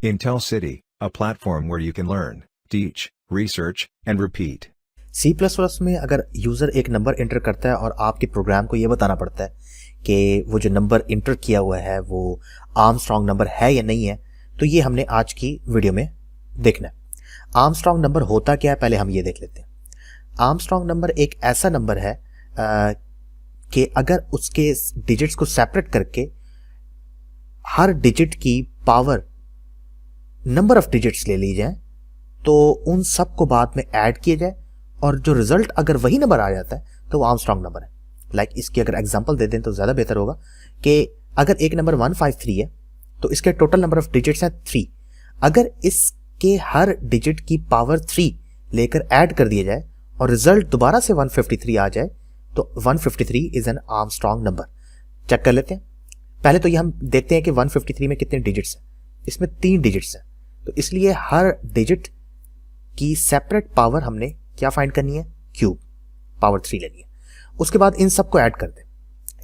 Intel City, a platform where you can learn, teach, research, and repeat. C++ में अगर user एक number inter करता है और आपके प्रोग्राम को ये बताना पड़ता है कि वो जो नंबर इंटर किया हुआ है वो आर्मस्ट्रॉन्ग नंबर है या नहीं है, तो ये हमने आज की वीडियो में देखना है। आर्मस्ट्रॉन्ग नंबर होता क्या है, पहले हम ये देख लेते हैं। आर्मस्ट्रॉन्ग नंबर एक ऐसा नंबर है कि अगर उसके डिजिट्स को सेपरेट करके हर डिजिट की पावर नंबर ऑफ डिजिट्स ले ली जाए तो उन सब को बाद में ऐड किया जाए और जो रिजल्ट अगर वही नंबर आ जाता है तो वो आर्मस्ट्रॉन्ग नंबर है। लाइक इसकी अगर एग्जांपल दे दें तो ज़्यादा बेहतर होगा कि अगर एक नंबर 153 है तो इसके टोटल नंबर ऑफ डिजिट्स हैं 3। अगर इसके हर डिजिट की पावर 3 लेकर ऐड कर दिया जाए और रिजल्ट दोबारा से 153 आ जाए तो 153 is an Armstrong number. Check कर लेते हैं। पहले तो ये हम देखते हैं कि 153 में कितने डिजिट्स हैं। इसमें 3 डिजिट्स हैं, तो इसलिए हर डिजिट की सेपरेट पावर हमने क्या फाइंड करनी है, क्यूब पावर 3 लेनी है। उसके बाद इन सबको ऐड कर दें।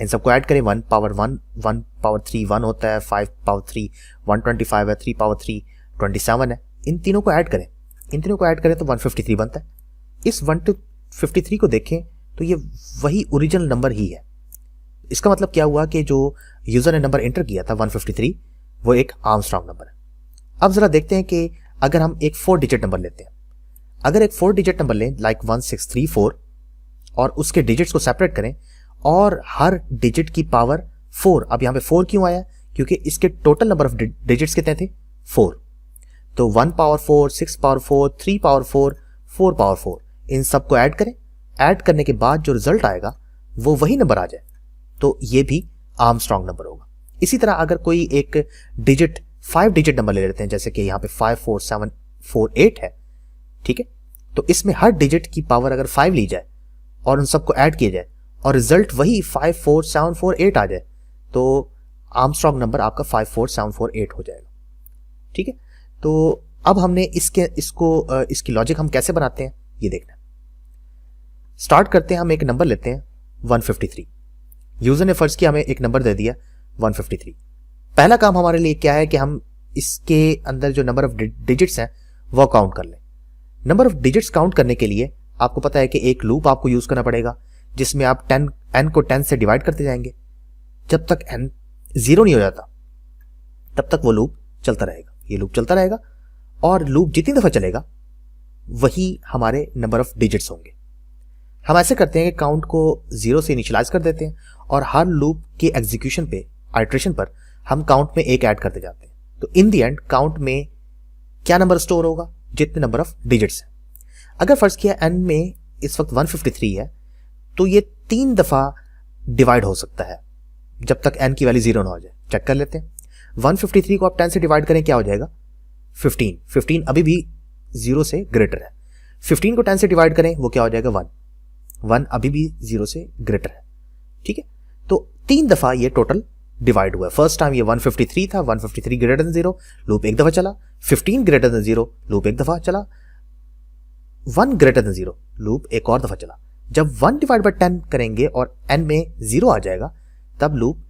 इन सबको ऐड करें, 1 पावर 1 1 पावर 3 1 होता है, 5 पावर 3 125 है, 3 पावर 3 27 है। इन तीनों को ऐड करें, इन तीनों को ऐड करें तो 153 बनता है। इस 153 को देखें तो ये वही ओरिजिनल नंबर ही है। इसका मतलब क्या हुआ कि जो यूजर ने नंबर एंटर किया था 153 वो एक आर्मस्ट्रॉन्ग नंबर है। अब जरा देखते हैं कि अगर हम एक 4 डिजिट नंबर लेते हैं, अगर एक 4 डिजिट नंबर लें लाइक 1634 और उसके डिजिट्स को सेपरेट करें और हर डिजिट की पावर 4। अब यहां पे 4 क्यों आया, क्योंकि इसके टोटल नंबर ऑफ डिजिट्स कितने थे, 4। तो 1 पावर 4 6 पावर 4 3 पावर 4 4 पावर 4 इन सबको ऐड करें। ऐड करने के बाद जो रिजल्ट आएगा वो वही नंबर आ जाए तो ये भी आर्मस्ट्रॉन्ग नंबर होगा। इसी तरह अगर कोई एक डिजिट 5 डिजिट नंबर ले लेते हैं, जैसे कि यहाँ पे 54748 है, ठीक है, तो इसमें हर डिजिट की पावर अगर 5 ली जाए और उन सबको ऐड किया जाए और रिजल्ट वही 54748 आ जाए तो आर्मस्ट्रॉन्ग नंबर आपका 54748 हो जाएगा। ठीक है, तो अब हमने इसकी लॉजिक हम कैसे बनाते हैं ये देखना है। स्टार्ट करते हैं, हम एक नंबर लेते हैं 153। यूजर ने फर्ज किया हमें एक नंबर दे दिया 153। पहला काम हमारे लिए क्या है कि हम इसके अंदर जो नंबर ऑफ डिजिट्स हैं वो काउंट कर लें। नंबर ऑफ डिजिट्स काउंट करने के लिए आपको पता है कि एक लूप आपको यूज करना पड़ेगा जिसमें आप n को 10 से डिवाइड करते जाएंगे। जब तक n 0 नहीं हो जाता तब तक वो लूप चलता रहेगा। ये लूप चलता रहेगा और लूप जितनी दफा चलेगा वही हमारे नंबर ऑफ डिजिट्स होंगे। हम ऐसे करते हैं कि काउंट को 0 से इनिशियलाइज कर देते हैं और हर लूप के एग्जीक्यूशन पे, आइट्रेशन पर हम काउंट में एक ऐड करते जाते हैं। तो इन द एंड काउंट में क्या नंबर स्टोर होगा, जितने नंबर ऑफ डिजिट्स हैं। अगर फर्ज किया n में इस वक्त 153 है तो ये 3 दफा डिवाइड हो सकता है जब तक n की वैल्यू 0 ना हो जाए। चेक कर लेते हैं। 153 को आप 10 से डिवाइड करें, क्या हो जाएगा, 15। 15 अभी भी 0 से ग्रेटर है। 15 को 10 से डिवाइड करें वो क्या हो जाएगा, 1। 1 अभी भी 0 से ग्रेटर है। ठीक है, तो 3 दफा ये टोटल डिवाइड हुआ है। फर्स्ट टाइम ये 153 था, 153 ग्रेटर देन 0, लूप एक दफा चला। 15 ग्रेटर देन 0, लूप एक दफा चला। 1 ग्रेटर देन 0, लूप एक और दफा चला। जब 1 डिवाइड बाय 10 करेंगे और n में 0 आ जाएगा तब लूप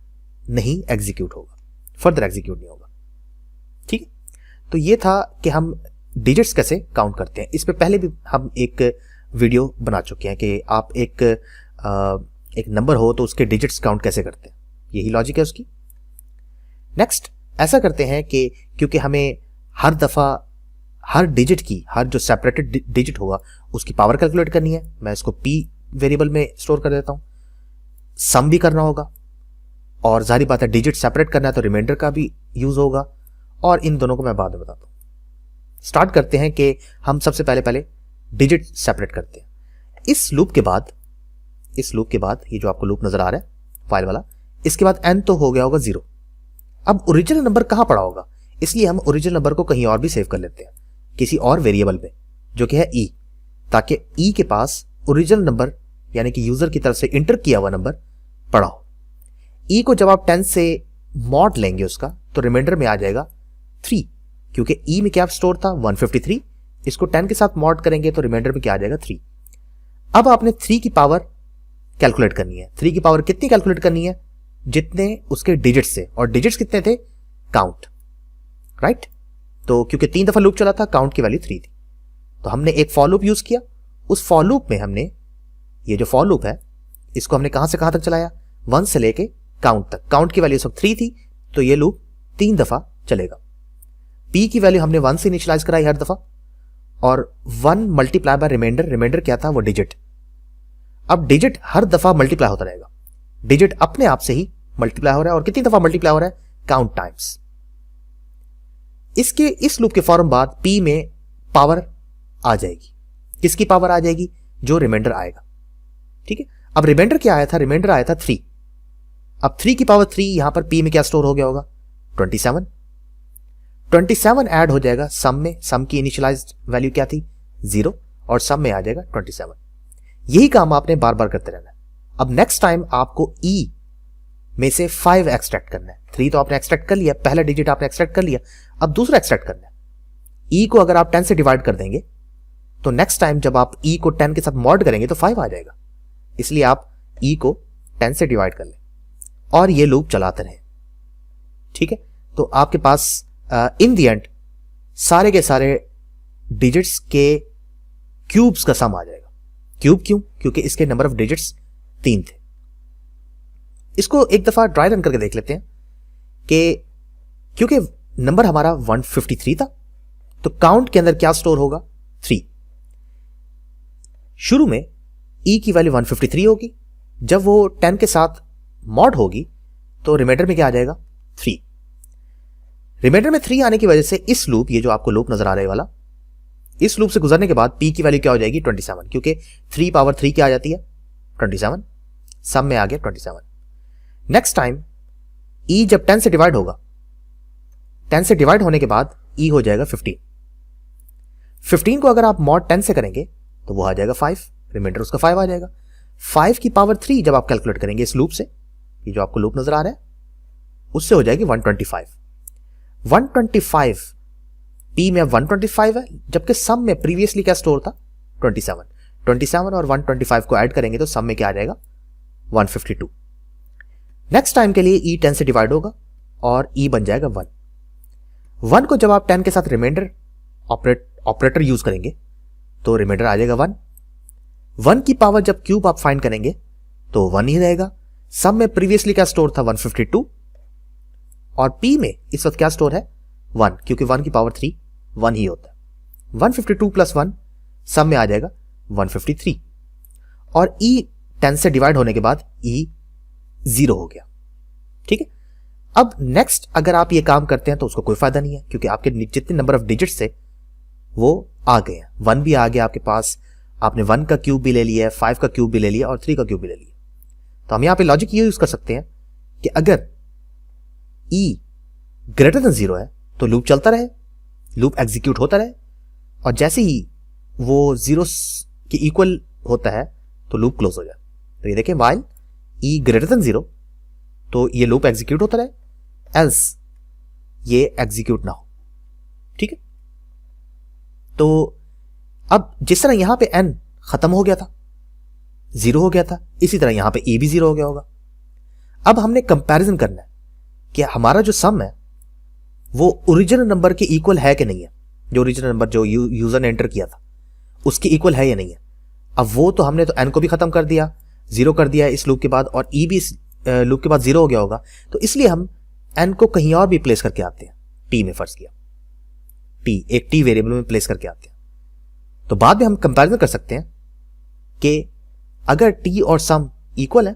नहीं एग्जीक्यूट होगा, फर्दर एग्जीक्यूट नहीं होगा। ठीक है, तो ये था कि हम डिजिट्स कैसे काउंट करते हैं। इस पे पहले भी हम एक वीडियो बना चुके हैं कि आप एक नंबर हो तो उसके डिजिट्स काउंट कैसे करते हैं, यही लॉजिक है उसकी। नेक्स्ट ऐसा करते हैं कि क्योंकि हमें हर दफा हर डिजिट की, हर जो सेपरेटेड डिजिट होगा उसकी पावर कैलकुलेट करनी है, मैं इसको p वेरिएबल में स्टोर कर देता हूं। सम भी करना होगा और जाहिर बात है डिजिट सेपरेट करना है तो रिमाइंडर का भी यूज होगा, और इन दोनों को मैं बाद में बताता हूं। स्टार्ट करते हैं कि हम सबसे पहले डिजिट सेपरेट करते हैं। इस लूप के बाद ये जो आपको लूप नजर आ रहा है फाइल वाला, इसके बाद n तो हो गया होगा 0। अब ओरिजिनल नंबर कहां पड़ा होगा, इसलिए हम ओरिजिनल नंबर को कहीं और भी सेव कर लेते हैं, किसी और वेरिएबल में जो कि है e, ताकि e के पास ओरिजिनल नंबर यानी कि यूजर की तरफ से इंटर किया हुआ नंबर पड़ा हो। e को जब आप 10 से मॉड लेंगे उसका तो रिमाइंडर में आ जाएगा 3, क्योंकि e में क्या स्टोर था 153, इसको 10 के साथ मॉड करेंगे तो रिमाइंडर में क्या आ जाएगा 3। अब आपने 3 की पावर कैलकुलेट करनी है। 3 की पावर कितनी कैलकुलेट करनी है, जितने उसके डिजिट्स थे, और डिजिट्स कितने थे, काउंट, राइट। तो क्योंकि 3 दफा लूप चला था, काउंट की वैल्यू 3 थी, तो हमने एक फॉर लूप यूज किया। उस फॉर लूप में हमने ये जो फॉर लूप है इसको हमने कहां से कहां तक चलाया, 1 से लेके काउंट तक। काउंट की वैल्यू इस वक्त 3 थी, तो ये लूप 3 दफा चलेगा। पी की वैल्यू हमने 1 से इनिशियलाइज कराई हर दफा, और 1 मल्टीप्लाई बाय रिमाइंडर, रिमाइंडर क्या था, वो डिजिट। अब डिजिट हर दफा मल्टीप्लाई होता रहेगा, डिजिट अपने आप से ही मल्टीप्लाई हो रहा है, और कितनी दफा मल्टीप्लाई हो रहा है, काउंट टाइम्स। इसके इस लूप के फौरन बाद पी में पावर आ जाएगी। किसकी पावर आ जाएगी, जो रिमाइंडर आएगा। ठीक है, अब रिमाइंडर क्या आया था, रिमाइंडर आया था 3। अब 3 की पावर 3 यहां पर पी में क्या स्टोर हो गया होगा, 27। 27 ऐड हो जाएगा सम में, सम की इनिशियलाइज्ड वैल्यू क्या थी, 0, और सम में आ जाएगा 27। यही काम आपने बार बार करते रहना है। अब नेक्स्ट टाइम आपको ई में से 5 एक्सट्रैक्ट करना है। 3 तो आपने एक्सट्रैक्ट कर लिया, पहला डिजिट आपने एक्सट्रैक्ट कर लिया, अब दूसरा एक्सट्रैक्ट करना है। ई को अगर आप 10 से डिवाइड कर देंगे तो नेक्स्ट टाइम जब आप ई को 10 के साथ मॉड करेंगे तो 5 आ जाएगा। इसलिए आप ई को 10 से डिवाइड कर लें और ये लूप चलाते रहें। ठीक है, तो आपके पास इन दी एंड सारे के सारे डिजिट्स के क्यूब्स का सम आ जाएगा। क्यूब क्यों, क्योंकि इसके नंबर ऑफ डिजिट्स 3 थे। इसको एक दफा ड्राई रन करके देख लेते हैं कि क्योंकि नंबर हमारा 153 था, तो काउंट के अंदर क्या स्टोर होगा, 3। शुरू में ई की वैल्यू 153 होगी, जब वो 10 के साथ मॉड होगी तो रिमाइंडर में क्या आ जाएगा, 3। रिमाइंडर में 3 आने की वजह से इस लूप, ये जो आपको लूप नजर आ रहा है वाला, इस लूप से गुजरने के बाद पी की वैल्यू क्या हो जाएगी, 27, क्योंकि 3 पावर 3 क्या आ जाती है, 27। सम में आ गया 27। नेक्स्ट टाइम ई जब 10 से डिवाइड होगा, 10 से डिवाइड होने के बाद ई हो जाएगा 15। 15 को अगर आप मॉड 10 से करेंगे तो वो आ जाएगा 5, रिमाइंडर उसका 5 आ जाएगा। 5 की पावर 3 जब आप कैलकुलेट करेंगे इस लूप से, ये जो आपको लूप नजर आ रहा है, उससे हो जाएगी 125। 125 पी में 125 है, जबकि सम में प्रीवियसली क्या स्टोर था, 27। 27 और 125 को ऐड करेंगे तो सम में क्या आ जाएगा, 152। नेक्स्ट टाइम के लिए ई 10 से डिवाइड होगा और ई बन जाएगा 1। 1 को जब आप 10 के साथ रिमाइंडर ऑपरेटर यूज करेंगे तो रिमाइंडर आ जाएगा 1। 1 की पावर जब क्यूब आप फाइंड करेंगे तो 1 ही रहेगा। सम में प्रीवियसली क्या स्टोर था, 152, और पी में इस वक्त क्या स्टोर है, 1, क्योंकि 1 की पावर 3 1 ही होता है। 152 प्लस 1 सम में आ जाएगा 153, और ई 10 से डिवाइड होने के बाद ई 0 हो गया। ठीक है, अब नेक्स्ट अगर आप ये काम करते हैं तो उसको कोई फायदा नहीं है, क्योंकि आपके जितने नंबर ऑफ डिजिट्स थे वो आ गए हैं। 1 भी आ गया आपके पास, आपने 1 का क्यूब भी ले लिया है, 5 का क्यूब भी ले लिया और 3 का क्यूब भी ले लिया। तो हम यहां पे लॉजिक ये यूज कर सकते हैं कि अगर ई ग्रेटर देन 0 है तो लूप चलता रहे, लूप एग्जीक्यूट होता रहे, और जैसे ही वो 0 के इक्वल होता है तो लूप क्लोज हो जाए। तो ये देखें, वाइल ई ग्रेटर देन 0 तो ये लूप एग्जीक्यूट होता रहे, एल्स ये एग्जीक्यूट ना हो। ठीक है, तो अब जिस तरह यहां पे एन खत्म हो गया था, 0 हो गया था, इसी तरह यहां पे ए भी 0 हो गया होगा। अब हमने कंपैरिजन करना है कि हमारा जो सम है वो ओरिजिनल नंबर के इक्वल है कि नहीं है, जो ओरिजिनल नंबर जो यूजर ने एंटर किया था उसके इक्वल है या नहीं है। अब वो तो हमने तो एन को भी खत्म कर दिया, 0 कर दिया इस लूप के बाद, और ई भी इस लूप के बाद 0 हो गया होगा, तो इसलिए हम एन को कहीं और भी प्लेस करके आते हैं। टी में फर्ज किया, टी एक टी वेरिएबल में प्लेस करके आते हैं, तो बाद में हम कंपैरिजन कर सकते हैं कि अगर टी और सम इक्वल है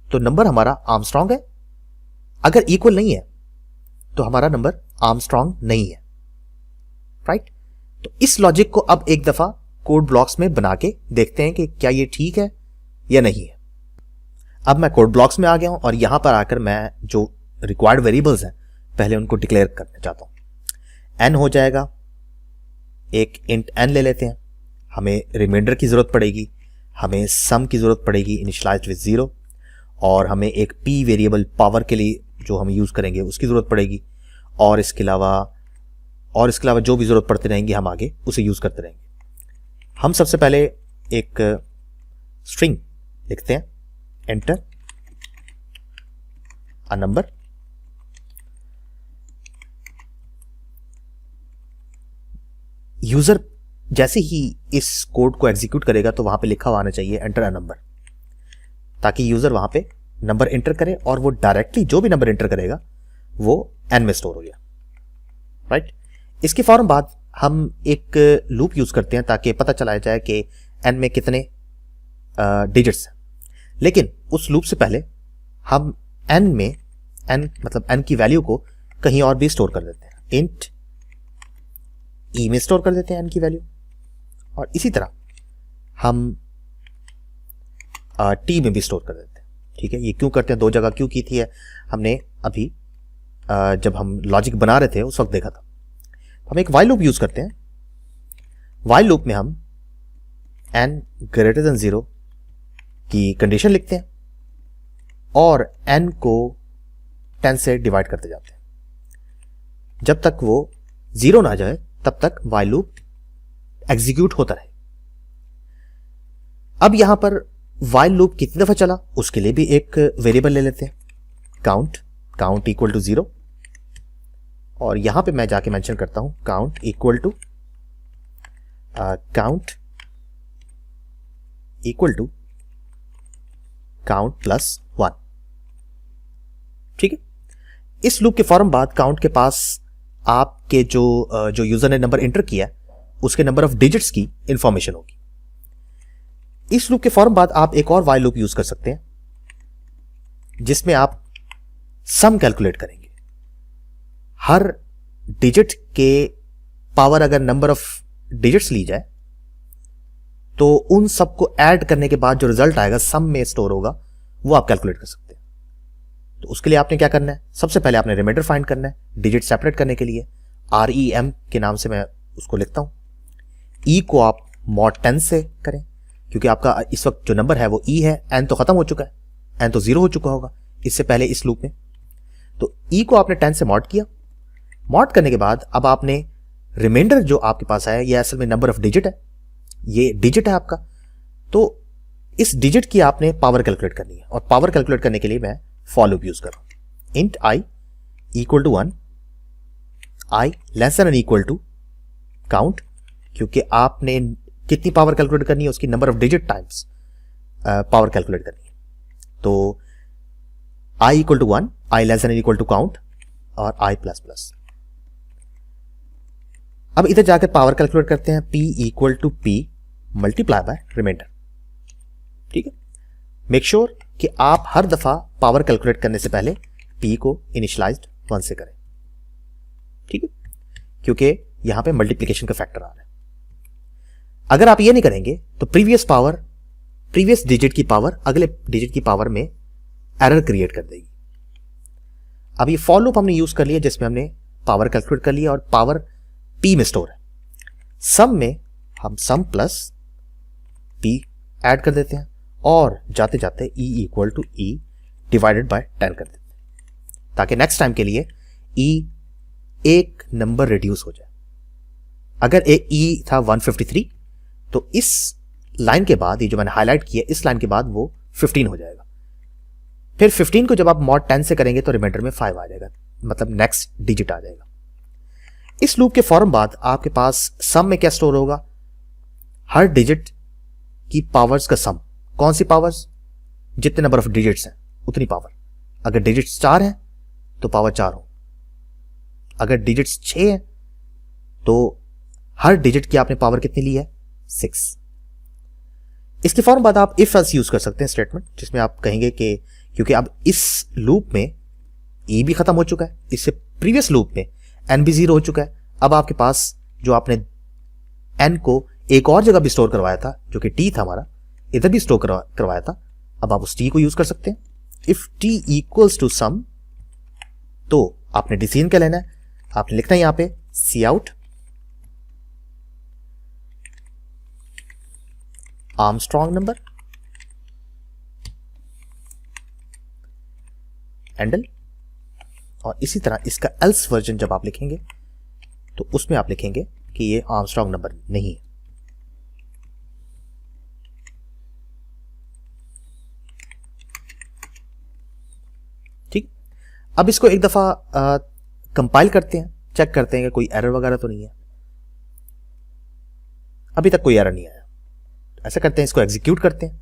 तो नंबर हमारा आर्मस्ट्रांग है, अगर इक्वल नहीं है तो हमारा नंबर आर्मस्ट्रांग नहीं है। राइट, तो इस लॉजिक को अब एक दफा कोड ब्लॉक्स में बना के देखते हैं कि क्या ये ठीक है या नहीं है। अब मैं कोड ब्लॉक्स में आ गया हूं और यहां पर आकर मैं जो रिक्वायर्ड वेरिएबल्स हैं पहले उनको डिक्लेयर करना चाहता हूं। एन हो जाएगा, एक इंट एन ले लेते हैं, हमें रिमाइंडर की जरूरत पड़ेगी, हमें सम की जरूरत पड़ेगी इनिशियलाइज्ड विद 0, और हमें एक पी वेरिएबल पावर के लिए जो हम यूज करेंगे उसकी जरूरत पड़ेगी, और इसके अलावा जो भी जरूरत पड़ती रहेंगी हम आगे उसे यूज करते रहेंगे। हम सबसे पहले एक स्ट्रिंग लिखते हैं, एंटर अ नंबर, यूजर जैसे ही इस कोड को एग्जीक्यूट करेगा तो वहां पे लिखा हुआ आना चाहिए एंटर अ नंबर, ताकि यूजर वहां पे नंबर एंटर करे और वो डायरेक्टली जो भी नंबर एंटर करेगा वो एन में स्टोर हो गया, राइट। इसके फौरन बाद हम एक लूप यूज करते हैं ताकि पता चलाया जाए कि एन में कितने डिजिट्स हैं। लेकिन उस लूप से पहले हम एन में मतलब एन की वैल्यू को कहीं और भी स्टोर कर देते हैं। इंट ई में स्टोर कर देते हैं एन की वैल्यू, और इसी तरह हम टी में भी स्टोर कर देते हैं। ठीक है, ये क्यों करते हैं, दो जगह क्यों की थी है हमने अभी जब हम लॉजिक बना रहे थे उस वक्त देखा था। हम एक वाइल लूप यूज करते हैं। वाइल लूप में हम n ग्रेटर देन 0 की कंडीशन लिखते हैं और n को 10 से डिवाइड करते जाते हैं। जब तक वो 0 ना जाए तब तक वाइल लूप एग्जीक्यूट होता रहे। अब यहां पर वाइल लूप कितनी दफा चला उसके लिए भी एक वेरिएबल ले लेते हैं, काउंट इक्वल टू 0, और यहां पे मैं जाके मेंशन करता हूं count equal to count plus 1। ठीक है, इस लूप के फौरन बाद काउंट के पास आपके जो यूजर ने नंबर एंटर किया उसके नंबर ऑफ डिजिट्स की इंफॉर्मेशन होगी। इस लूप के फौरन बाद आप एक और वाइल लूप यूज कर सकते हैं जिसमें आप सम कैलकुलेट करेंगे। हर डिजिट के पावर अगर नंबर ऑफ डिजिट्स ली जाए तो उन सबको ऐड करने के बाद जो रिजल्ट आएगा सम में स्टोर होगा, वो आप कैलकुलेट कर सकते हैं। तो उसके लिए आपने क्या करना है, सबसे पहले आपने रिमाइंडर फाइंड करना है डिजिट सेपरेट करने के लिए। REM के नाम से मैं उसको लिखता हूं। ई को आप mod 10 से करें क्योंकि आपका इस वक्त जो नंबर है वो ई है, एन तो खत्म हो चुका है, एन तो 0 हो चुका होगा इससे पहले इस लूप में। तो ई को आपने 10 से मॉड किया। मॉड करने के बाद अब आपने रिमाइंडर जो आपके पास आया ये असल में नंबर ऑफ डिजिट है, ये डिजिट है आपका। तो इस डिजिट की आपने पावर कैलकुलेट करनी है, और पावर कैलकुलेट करने के लिए मैं फॉर लूप यूज कर रहा हूं। Int I equal to 1, I less than equal to count, क्योंकि आपने कितनी पावर कैलकुलेट करनी है उसकी number of digit times power calculate करनी है। तो I equal to 1, I less than equal to count और आई प्लस प्लस। अब इधर जाकर पावर कैलकुलेट करते हैं, P equal to P multiply by remainder. ठीक है, मेक श्योर कि आप हर दफा पावर कैलकुलेट करने से पहले P को इनिशियलाइज्ड 1 से करें। ठीक है, क्योंकि यहां पे मल्टीप्लिकेशन का फैक्टर आ रहा है। अगर आप ये नहीं करेंगे तो प्रीवियस डिजिट की पावर अगले डिजिट की पावर में एरर क्रिएट कर देगी। अब ये फॉर लूप हमने यूज कर लिया जिसमें हमने पावर कैलकुलेट कर लिया और पावर P में स्टोर है। सम में हम सम प्लस P ऐड कर देते हैं और जाते जाते E equal to E divided by 10 कर देते हैं ताकि नेक्स्ट टाइम के लिए E एक नंबर रिड्यूस हो जाए। अगर E था 153 तो इस लाइन के बाद, ये जो मैंने हाईलाइट किया, इस लाइन के बाद वो 15 हो जाएगा। फिर 15 को जब आप मॉड 10 से करेंगे तो रिमाइंडर में 5 आ जाएगा, मतलब नेक्स्ट डिजिट आ जाएगा। इस लूप के फौरन बाद आपके पास सम में क्या स्टोर होगा, हर डिजिट की पावर्स का सम। कौन सी पावर्स, जितने नंबर ऑफ डिजिट्स हैं उतनी पावर। अगर डिजिट्स 4 हैं तो पावर 4 हो, अगर डिजिट्स 6 हैं तो हर डिजिट की आपने पावर कितनी ली है, 6। इसके फौरन बाद आप इफ एल्स यूज कर सकते हैं स्टेटमेंट, जिसमें आप कहेंगे कि क्योंकि अब इस लूप में ई भी खत्म हो चुका है, इससे प्रीवियस लूप में एन भी 0 हो चुका है। अब आपके पास जो आपने एन को एक और जगह भी स्टोर करवाया था जो कि टी था हमारा, इधर भी स्टोर करवाया था, अब आप उस टी को यूज कर सकते हैं। If T equals to some तो आपने डिसीजन क्या लेना है, आपने लिखना है यहां पे सी आउट आर्मस्ट्रॉन्ग नंबर एंडल, और इसी तरह इसका एल्स वर्जन जब आप लिखेंगे तो उसमें आप लिखेंगे कि ये आर्मस्ट्रॉन्ग नंबर नहीं है। ठीक, अब इसको एक दफा कंपाइल करते हैं, चेक करते हैं कि कोई एरर वगैरह तो नहीं है। अभी तक कोई एरर नहीं आया। ऐसा करते हैं, इसको एग्जीक्यूट करते हैं,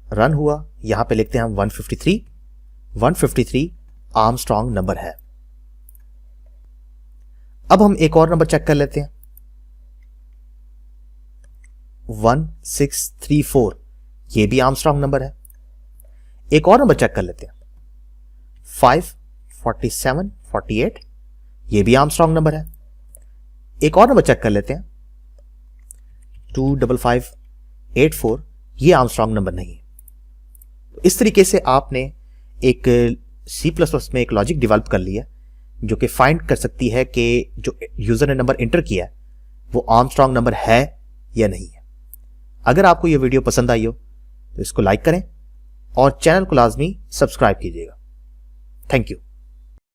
रन हुआ। यहां पे लिखते हैं हम 153 आर्मस्ट्रॉन्ग नंबर है। अब हम एक और नंबर चेक कर लेते हैं, 1634, ये भी आर्मस्ट्रॉन्ग नंबर है। एक और नंबर चेक कर लेते हैं, 54748, ये भी आर्मस्ट्रॉन्ग नंबर है। एक और नंबर चेक कर लेते हैं, 25584, ये आर्मस्ट्रॉन्ग नंबर नहीं है। इस तरीके से आपने एक C++ में एक लॉजिक डेवलप कर लिया जो कि फाइंड कर सकती है कि जो यूजर ने नंबर इंटर किया है वो आर्मस्ट्रॉन्ग नंबर है या नहीं है। अगर आपको यह वीडियो पसंद आई हो तो इसको लाइक करें और चैनल को लाजमी सब्सक्राइब कीजिएगा। Thank you.